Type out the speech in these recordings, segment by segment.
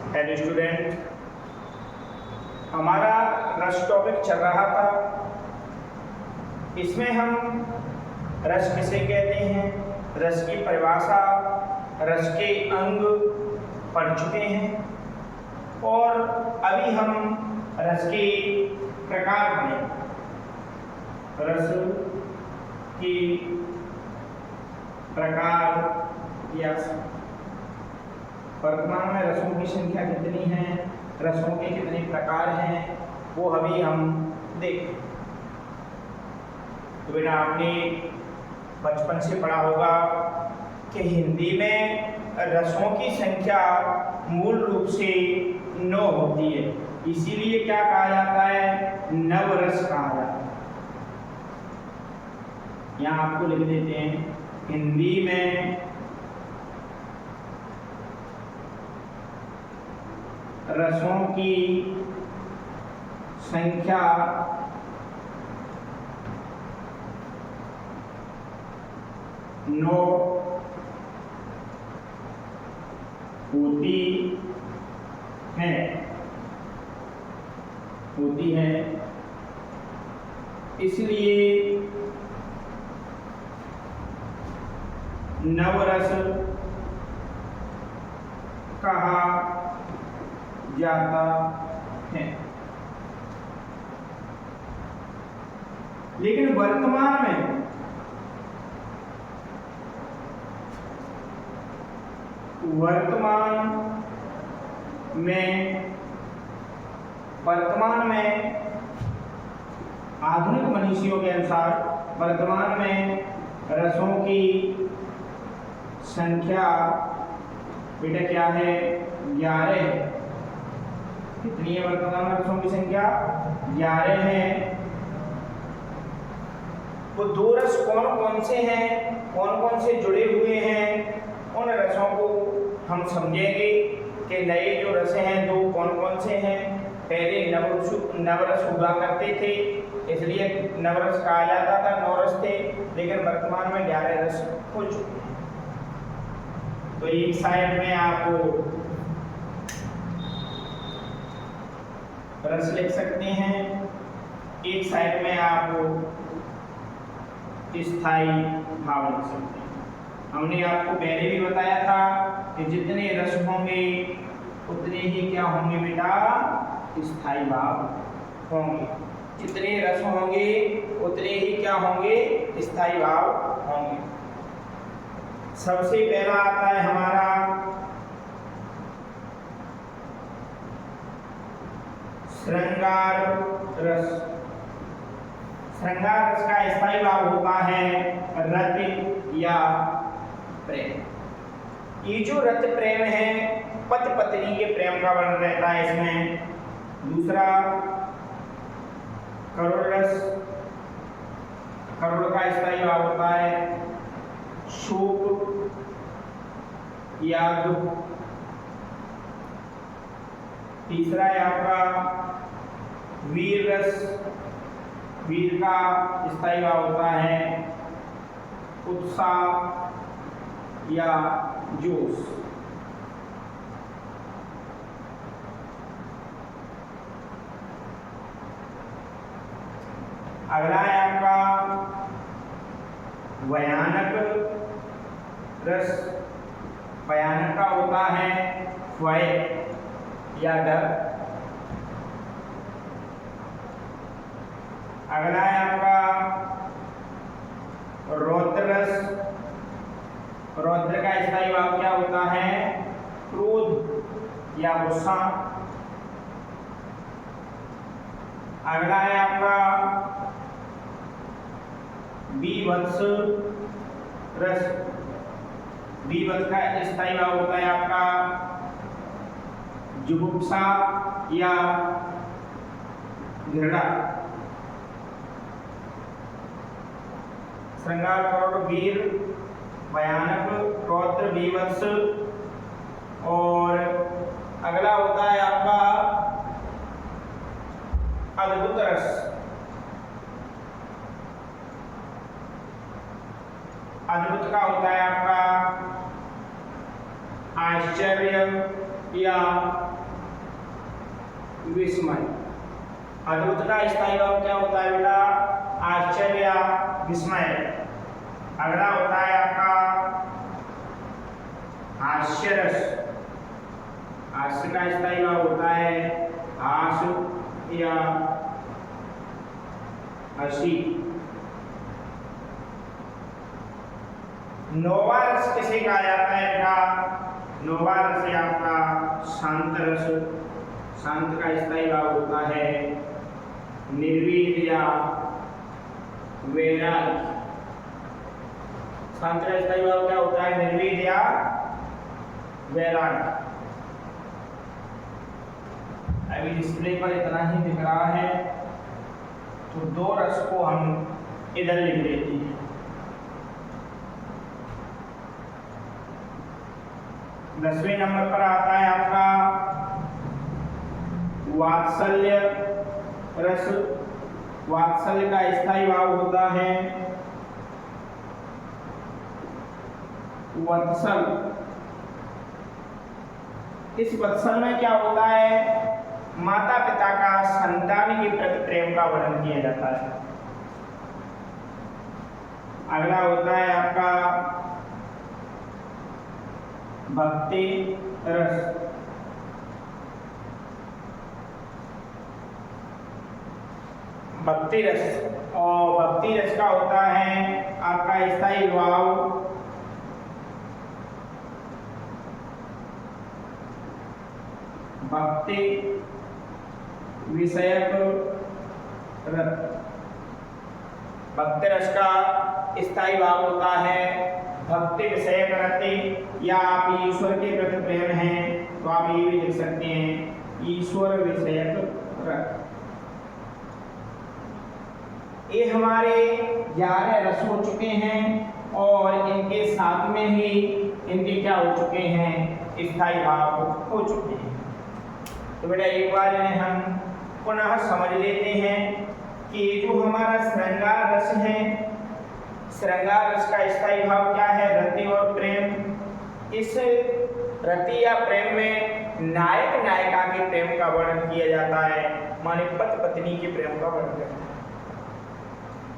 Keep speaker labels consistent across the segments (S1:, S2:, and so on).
S1: Hello student, हमारा रस topic चल रहा था। इसमें हम रस किसे कहते हैं, रस की परिभाषा, रस के अंग पढ़ चुके हैं और अभी हम रस के प्रकार पढ़ेंगे। रस की प्रकार या वर्तमान में रसों की संख्या कितनी है, रसों के कितने प्रकार हैं, वो अभी हम देखें। तो बेटा आपने बचपन से पढ़ा होगा कि हिंदी में रसों की संख्या मूल रूप से 9 होती है, इसीलिए क्या कहा जाता है, नवरस कहा जाता है। यहाँ आपको लिख देते हैं, हिंदी में रसों की संख्या 9 होती है, इसलिए नवरस कहा जाता है। लेकिन वर्तमान में आधुनिक मनीषियों के अनुसार वर्तमान में रसों की संख्या बेटा क्या है, 11 है। कितनी है वर्तमान में रसों की संख्या? 11 है। वो 2 रस कौन कौन से हैं, कौन कौन से जुड़े हुए हैं, उन रसों को हम समझेंगे कि नए जो रस हैं 2 कौन कौन से हैं। पहले नवरस हुआ करते थे, इसलिए नवरस कहा जाता था, 9 रस थे, लेकिन वर्तमान में 11 रस हो चुके हैं। तो एक साइड में आपको रस लिख सकते हैं, एक साइड में आप स्थायी भाव लिख सकते हैं। हमने आपको पहले भी बताया था कि जितने रस होंगे उतने ही क्या होंगे बेटा, स्थायी भाव होंगे। जितने रस होंगे उतने ही क्या होंगे, स्थायी भाव होंगे। सबसे पहला आता है हमारा श्रृंगार रस। श्रृंगार रस का स्थायी भाव होता है रति या प्रेम। ये जो रति प्रेम है, पति पत्नी के प्रेम का वर्णन रहता है इसमें। दूसरा करुण रस, करुण का स्थायी भाव होता है शोक या दुख। तीसरा है आपका वीर रस, वीर का स्थायी भाव होता है उत्साह या जोश। अगला है आपका भयानक रस। भयानक का होता है भय या डर। अगला है आपका रौद्र रस। रौद्र का स्थायी भाव क्या होता है, क्रोध या गुस्सा। अगला है आपका बीभत्स रस। बीभत्स का स्थायी भाव होता है आपका जुगुप्सा या घृणा। श्रृंगार, करुण, वीर, भयानक, रौद्र, बीभत्स। और अगला होता है आपका अद्भुत रस। अद्भुत का होता है आपका आश्चर्य या विस्मय। अद्भुत का स्थायी भाव क्या होता है बेटा? आश्चर्य या विस्मय। अगला होता है आपका हास्यरस। हास्य का स्थायी भाव होता है हास या हंसी। नौवा रस किसे कहा जाता है बेटा? नौवा रस है आपका शांत रस। शांत का स्थायी भाव होता है निर्वीर या वैराग्य। शांत का स्थायी भाव क्या होता है? निर्वीर या वैराग्य। अभी डिस्प्ले पर इतना ही दिख रहा है, तो दो रस को हम इधर लिख लेते हैं। दसवें नंबर पर आता है आपका वात्सल्य रस। वात्सल्य का स्थायी भाव होता है वत्सल। इस वत्सल में क्या होता है? माता पिता का संतान के प्रति प्रेम का वर्णन किया जाता है। अगला होता है आपका भक्ति रस। भक्ति रस, और भक्ति रस का होता है आपका स्थायी भाव भक्ति विषयक रस। भक्ति रस का स्थायी भाव होता है भक्ति विषयक रति, या आप ईश्वर के प्रति प्रेम हैं तो आप ये भी लिख सकते हैं ईश्वर विषयक रस। ये हमारे 11 रस हो चुके हैं और इनके साथ में ही इनके क्या हो चुके हैं? स्थायी भाव हो चुके हैं। तो बेटा एक बार इन्हें हम पुनः समझ लेते हैं कि जो हमारा श्रृंगार रस है, श्रृंगार रस का स्थायी भाव क्या है? रति और प्रेम। इस रति या प्रेम में नायक नायिका के प्रेम का वर्णन किया जाता है, माने पति पत्नी के प्रेम का वर्णन करता है।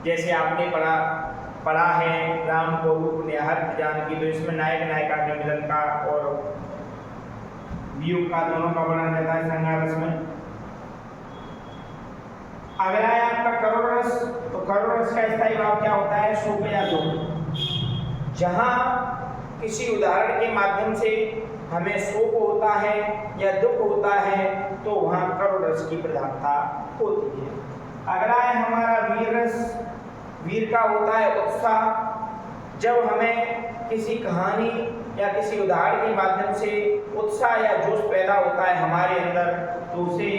S1: जैसे आपने पढ़ा है राम को निहत जानकी, तो इसमें नायक नायिका के मिलन का और वियोग का दोनों का वर्णन रहता है श्रृंगार रस में। अगला है आपका करुण रस। तो करुण रस का स्थायी भाव क्या होता है? सुख या दुख। जहां किसी उदाहरण के माध्यम से हमें सुख होता है या दुख होता है तो वहां करुण रस की प्रधानता होती है। अगला है हमारा वीर रस। वीर का होता है उत्साह। जब हमें किसी कहानी या किसी उदाहरण के माध्यम से उत्साह या जोश पैदा होता है हमारे अंदर, तो उसे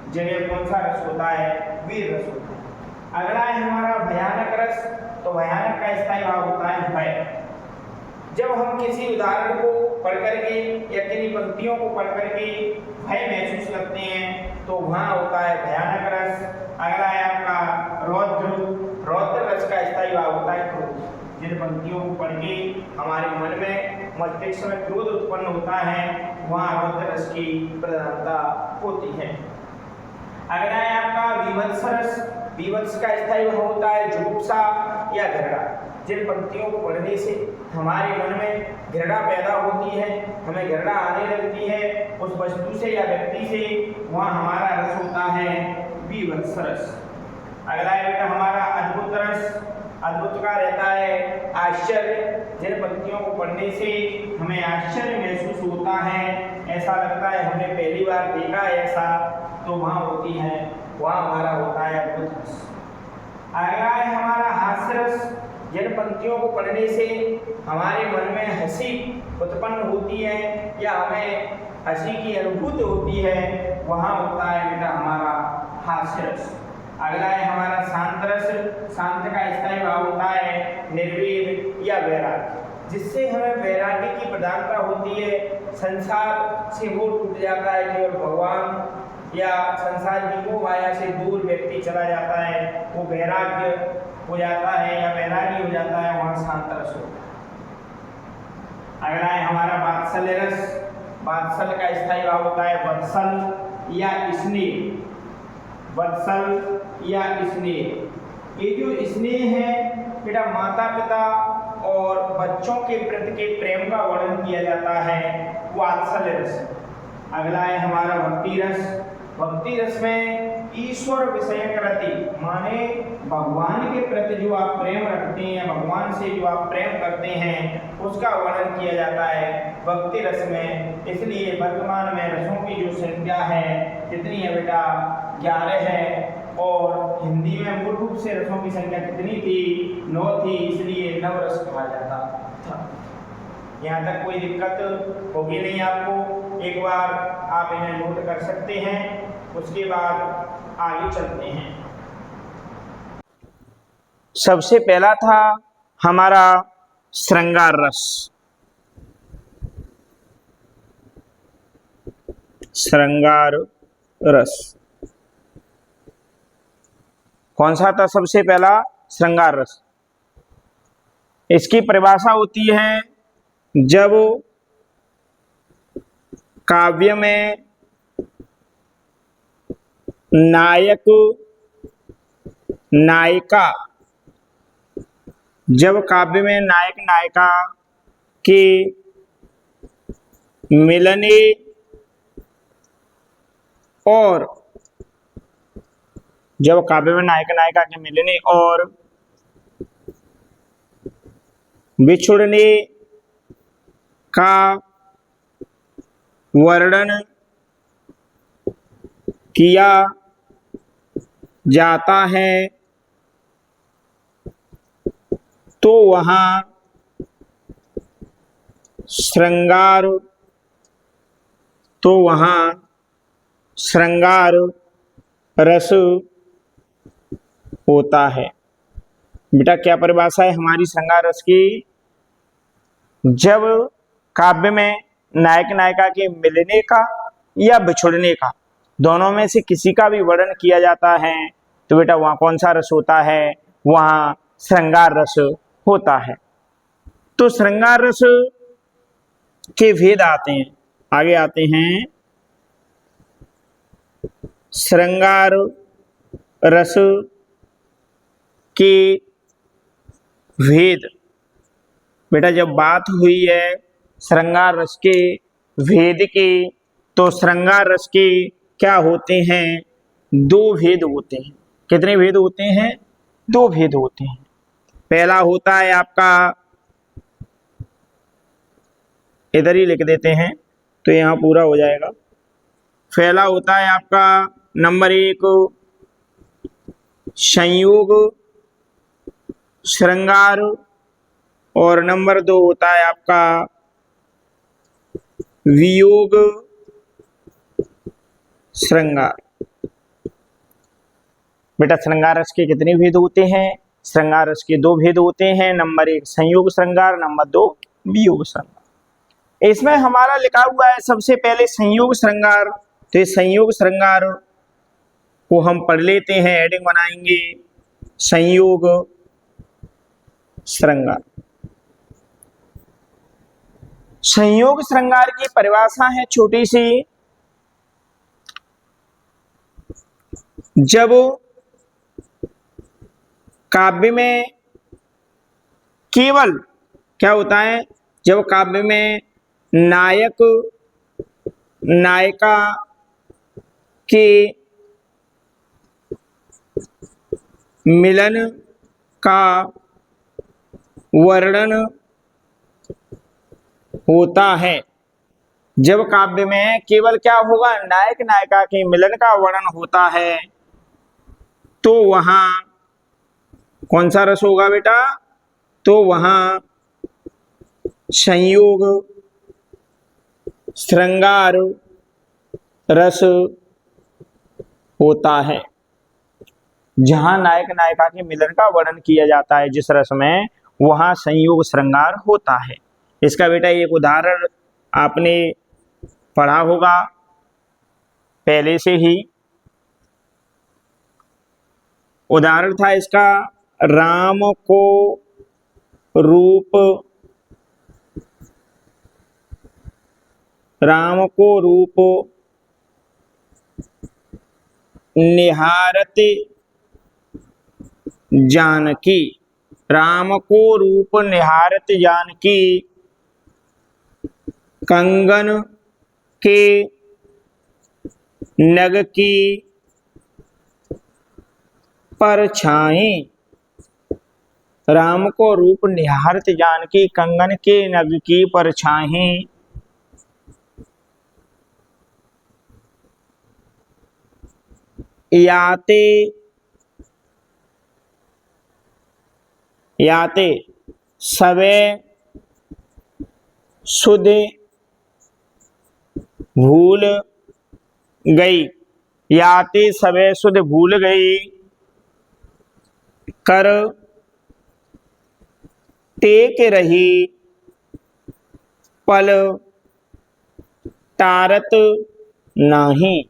S1: जगह कौन सा रस होता है? वीर रस होता है। अगला है हमारा भयानक रस। तो भयानक का स्थायी भाव होता है भय। जब हम किसी उदाहरण को पढ़ करके या किन्हीं पंक्तियों को पढ़ करके भय महसूस करते हैं तो वहाँ होता है भयानक रस। अगला है आपका रौद्र। रौद्र रस का स्थायी भाव होता है क्रोध। जिन पंक्तियों को पढ़ के हमारे मन में मस्तिष्क में क्रोध उत्पन्न होता है वहाँ रौद्र रस की प्रधानता होती है। अगला है आपका विभत्स रस। विभत्स का स्थायी भाव होता है जुगुप्सा या घृणा। जिन पंक्तियों को पढ़ने से हमारे मन में घृणा पैदा होती है, हमें घृणा आने लगती है उस वस्तु से या व्यक्ति से, वहाँ हमारा रस होता है विभत्स रस। अगला है बेटा हमारा अद्भुत रस। अद्भुत का रहता है आश्चर्य। जिन पंक्तियों को पढ़ने से हमें आश्चर्य महसूस होता है, ऐसा लगता है हमने पहली बार देखा है ऐसा, तो वहाँ होती है, वहाँ हमारा होता है अद्भुत रस। अगला है हमारा हास्य रस। जिन पंक्तियों को पढ़ने से हमारे मन में हंसी उत्पन्न होती है या हमें हंसी की अनुभूति होती है, वहाँ होता है बेटा हमारा हास्य रस। अगला है हमारा शांत रस। शांत का स्थायी भाव होता है निर्वेद या वैराग्य। जिससे हमें वैराग्य की प्रधानता होती है, संसार से वो टूट जाता है, केवल भगवान या संसार की मोह माया से दूर व्यक्ति चला जाता है, वो वैराग्य हो जाता है या वैरागी हो जाता है, वहाँ शांत रस होता है। अगला है हमारा वात्सल्य रस। वात्सल का स्थायी भाव होता है वत्सल या स्नेह, वत्सल या स्नेह। ये जो स्नेह है बेटा माता पिता और बच्चों के प्रति के प्रेम का वर्णन किया जाता है वात्सल्य रस। अगला है हमारा भक्ति रस। भक्ति रस में ईश्वर विषयक रति माने भगवान के प्रति जो आप प्रेम रखते हैं, भगवान से जो आप प्रेम करते हैं उसका वर्णन किया जाता है भक्ति रस में। इसलिए वर्तमान में रसों की जो संख्या है कितनी है बेटा 11 है, और हिंदी में मूल रूप से रसों की संख्या कितनी थी 9 थी, इसलिए नवरस कहा जाता था। यहाँ तक कोई दिक्कत होगी नहीं आपको, एक बार आप इन्हें नोट कर सकते हैं, उसके बाद आगे चलते हैं। सबसे पहला था हमारा श्रृंगार रस। श्रृंगार रस कौन सा था सबसे पहला? श्रृंगार रस। इसकी परिभाषा होती है जब काव्य में नायक नायिका, जब काव्य में नायक नायिका के मिलने और जब काव्य में नायक नायिका के मिलने और बिछुड़ने का वर्णन किया जाता है तो वहाँ श्रृंगार रस होता है। बेटा क्या परिभाषा है हमारी श्रृंगार रस की? जब काव्य में नायक नायिका के मिलने का या बिछुड़ने का, दोनों में से किसी का भी वर्णन किया जाता है तो बेटा वहाँ कौन सा रस होता है? वहाँ श्रृंगार रस होता है। तो श्रृंगार रस के भेद आते हैं, आगे आते हैं। श्रृंगार रस के भेद। बेटा जब बात हुई है श्रृंगार रस के भेद की, तो श्रृंगार रस के क्या होते हैं? 2 भेद होते हैं। कितने भेद होते हैं? 2 भेद होते हैं। पहला होता है आपका, इधर ही लिख देते हैं तो यहाँ पूरा हो जाएगा। पहला होता है आपका नंबर 1 संयोग श्रृंगार, और नंबर 2 होता है आपका वियोग श्रृंगार। बेटा श्रृंगार रस के कितने भेद होते हैं? श्रृंगार रस के 2 भेद होते हैं। नंबर 1 संयोग श्रृंगार, नंबर 2 वियोग श्रृंगार। इसमें हमारा लिखा हुआ है सबसे पहले संयोग श्रृंगार, तो इस संयोग श्रृंगार को हम पढ़ लेते हैं, हेडिंग बनाएंगे संयोग श्रृंगार। संयोग श्रृंगार की परिभाषा है छोटी सी। जब काव्य में केवल क्या होता है? जब काव्य में नायक नायिका के मिलन का वर्णन होता है। जब काव्य में केवल क्या होगा? नायक नायिका के मिलन का वर्णन होता है तो वहां कौन सा रस होगा बेटा? तो वहां संयोग श्रृंगार रस होता है। जहां नायक नायिका के मिलन का वर्णन किया जाता है जिस रस में, वहां संयोग श्रृंगार होता है। इसका बेटा एक उदाहरण आपने पढ़ा होगा पहले से ही। उदाहरण था इसका, राम को रूप राम को रूप निहारत जानकी, राम को रूप निहारत जानकी, कंगन के नग की परछाई, राम को रूप निहारत जानकी, कंगन के नग की परछाई, याते याते सबे सुध भूल गई, याते सबे सुध भूल गई, कर टेक रही पल टारत नाही।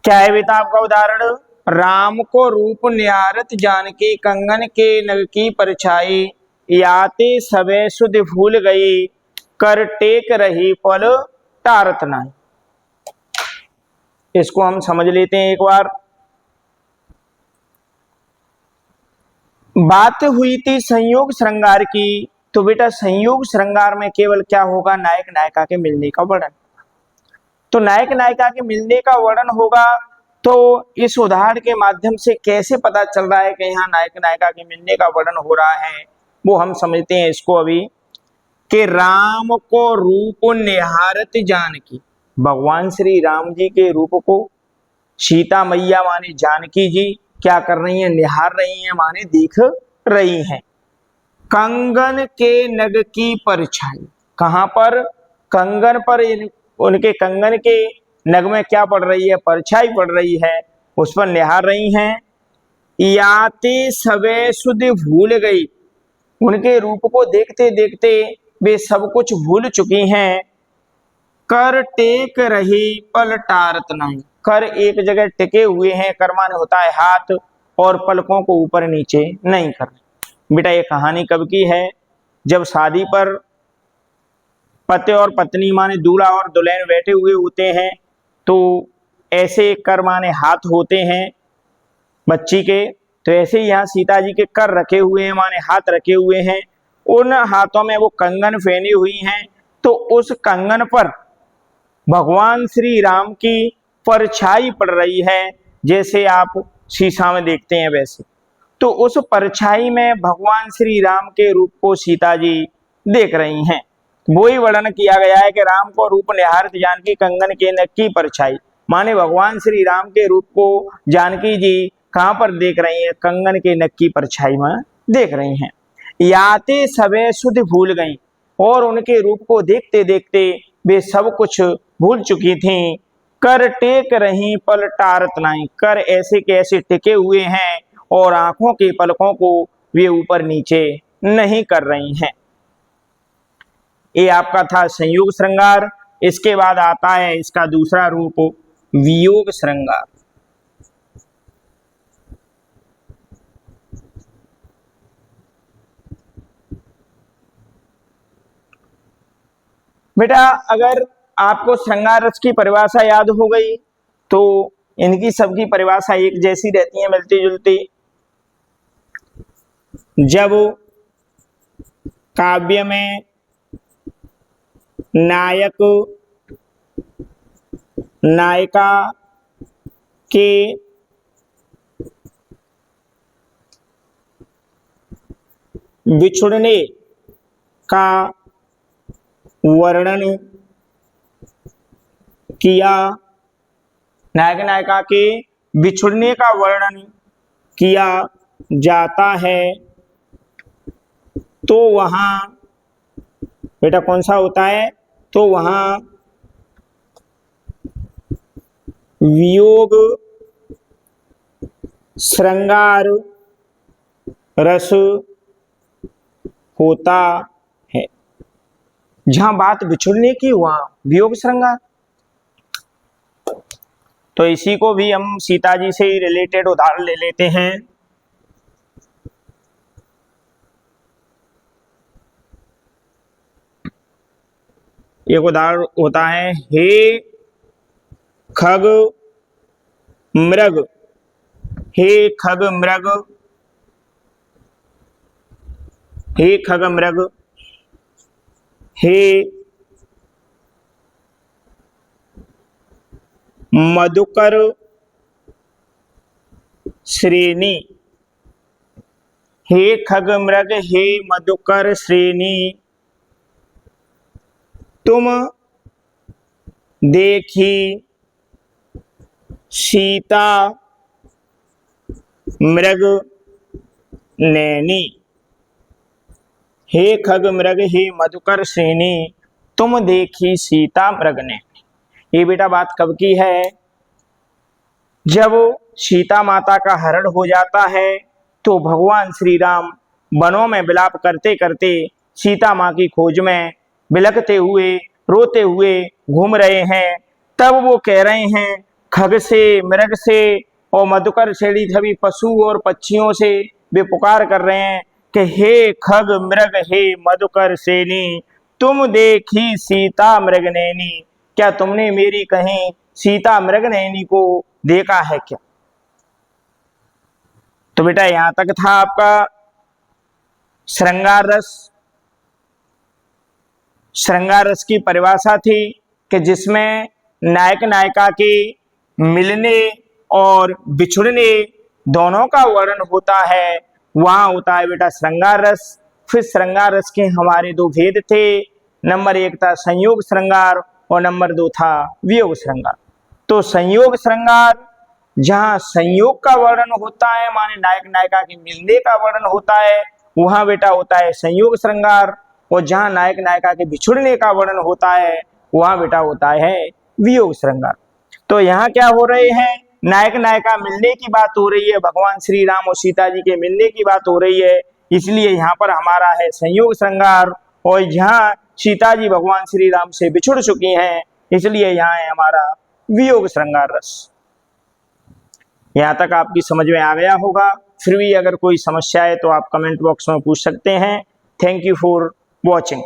S1: क्या है बेटा आपका उदाहरण? राम को रूप निहारत जानकी, कंगन के नग की परछाई, याते सबे सुध भूल गई, कर टेक रही पल टारत नाही। इसको हम समझ लेते हैं एक बार। बात हुई थी संयोग श्रृंगार की, तो बेटा संयोग श्रृंगार में केवल क्या होगा? नायक नायिका के मिलने का वर्णन। तो नायक नायिका के मिलने का वर्णन होगा, तो इस उदाहरण के माध्यम से कैसे पता चल रहा है कि यहाँ नायक नायिका के मिलने का वर्णन हो रहा है, वो हम समझते हैं इसको अभी। कि राम को रूप निहारत जानकी, भगवान श्री राम जी के रूप को सीता मैया माने जानकी जी क्या कर रही हैं? निहार रही हैं, माने देख रही हैं। कंगन के नग की परछाई, कहां पर? कंगन पर, उनके कंगन के नग में क्या पड़ रही है? परछाई पड़ रही है, उस पर निहार रही हैं। याते सबे सुध भूल गई, उनके रूप को देखते देखते वे सब कुछ भूल चुकी हैं। कर टेक रही पल टारत नहीं, कर एक जगह टिके हुए हैं, कर माने होता है हाथ, और पलकों को ऊपर नीचे नहीं कर रहे। बेटा ये कहानी कब की है? जब शादी पर पति और पत्नी माने दूल्हा और दुल्हन बैठे हुए होते हैं, तो ऐसे कर माने हाथ होते हैं बच्ची के, तो ऐसे ही यहाँ सीता जी के कर रखे हुए हैं, माने हाथ रखे हुए हैं, उन हाथों में वो कंगन पहनी हुई हैं। तो उस कंगन पर भगवान श्री राम की परछाई पड़ रही है, जैसे आप शीशा में देखते हैं वैसे। तो उस परछाई में भगवान श्री राम के रूप को सीता जी देख रही हैं। वही वर्णन किया गया है कि राम को रूप निहारत जानकी, कंगन के नग की परछाई, माने भगवान श्री राम के रूप को जानकी जी कहां पर देख रही हैं? कंगन के नग की परछाई में देख रही हैं। याते सबे सुध भूल गई, और उनके रूप को देखते देखते वे सब कुछ भूल चुकी थीं। कर टेक रही पल टारत नहीं, कर ऐसे के ऐसे टिके हुए हैं, और आंखों के पलकों को वे ऊपर नीचे नहीं कर रही हैं। ये आपका था संयोग श्रृंगार। इसके बाद आता है इसका दूसरा रूप, वियोग श्रृंगार। बेटा अगर आपको श्रृंगार रस की परिभाषा याद हो गई, तो इनकी सबकी परिभाषा एक जैसी रहती है, मिलती जुलती। जब काव्य में नायक नायिका के बिछुड़ने का वर्णन किया, नायक नायिका के बिछुड़ने का वर्णन किया जाता है, तो वहां बेटा कौन सा होता है? तो वहां वियोग श्रृंगार रस होता है। जहां बात बिछुड़ने की वहां वियोग श्रृंगार। तो इसी को भी हम सीता जी से ही रिलेटेड उदाहरण ले लेते हैं। एक उदाहरण होता है, हे खग मृग, हे खग मृग, हे खग मृग, हे मधुकर श्रेणी, हे खग मृग, हे मधुकर श्रेणी, तुम देखी सीता मृग नैनी। हे खग मृग, हे मधुकर श्रेणी, तुम देखी सीता मृग नैनी। ये बेटा बात कब की है? जब सीता माता का हरण हो जाता है तो भगवान श्री राम वनों में विलाप करते करते सीता माँ की खोज में बिलखते हुए रोते हुए घूम रहे हैं। तब वो कह रहे हैं खग से, मृग से और मधुकर श्रेणी सभी पशु और पक्षियों से वे पुकार कर रहे हैं कि हे खग मृग, हे मधुकर श्रेणी, तुम देखी सीता मृग नैनी। क्या तुमने मेरी कहीं सीता मृग नैनी को देखा है क्या? तो बेटा यहां तक था आपका श्रृंगार रस। श्रृंगार रस की परिभाषा थी कि जिसमें नायक नायिका के मिलने और बिछुड़ने दोनों का वर्णन होता है, वहां होता है बेटा श्रृंगार रस। फिर श्रृंगार रस के हमारे दो भेद थे, नंबर 1 था संयोग श्रृंगार और नंबर 2 था वियोग श्रृंगार। तो संयोग श्रृंगार जहां संयोग का वर्णन होता है, माने नायक नायिका के मिलने का वर्णन होता है, वहां बेटा होता है संयोग श्रृंगार। और जहां नायक नायिका के बिछुड़ने का वर्णन होता है, वहां बेटा होता है वियोग श्रृंगार। तो यहाँ क्या हो रहे हैं? नायक नायिका मिलने की बात हो रही है, भगवान श्री राम और सीता जी के मिलने की बात हो रही है, इसलिए यहाँ पर हमारा है संयोग श्रृंगार। और जहाँ सीता जी भगवान श्री राम से बिछुड़ चुकी हैं, इसलिए यहाँ है हमारा वियोग श्रृंगार रस। यहाँ तक आपकी समझ में आ गया होगा। फिर भी अगर कोई समस्या है तो आप कमेंट बॉक्स में पूछ सकते हैं। Thank you for watching.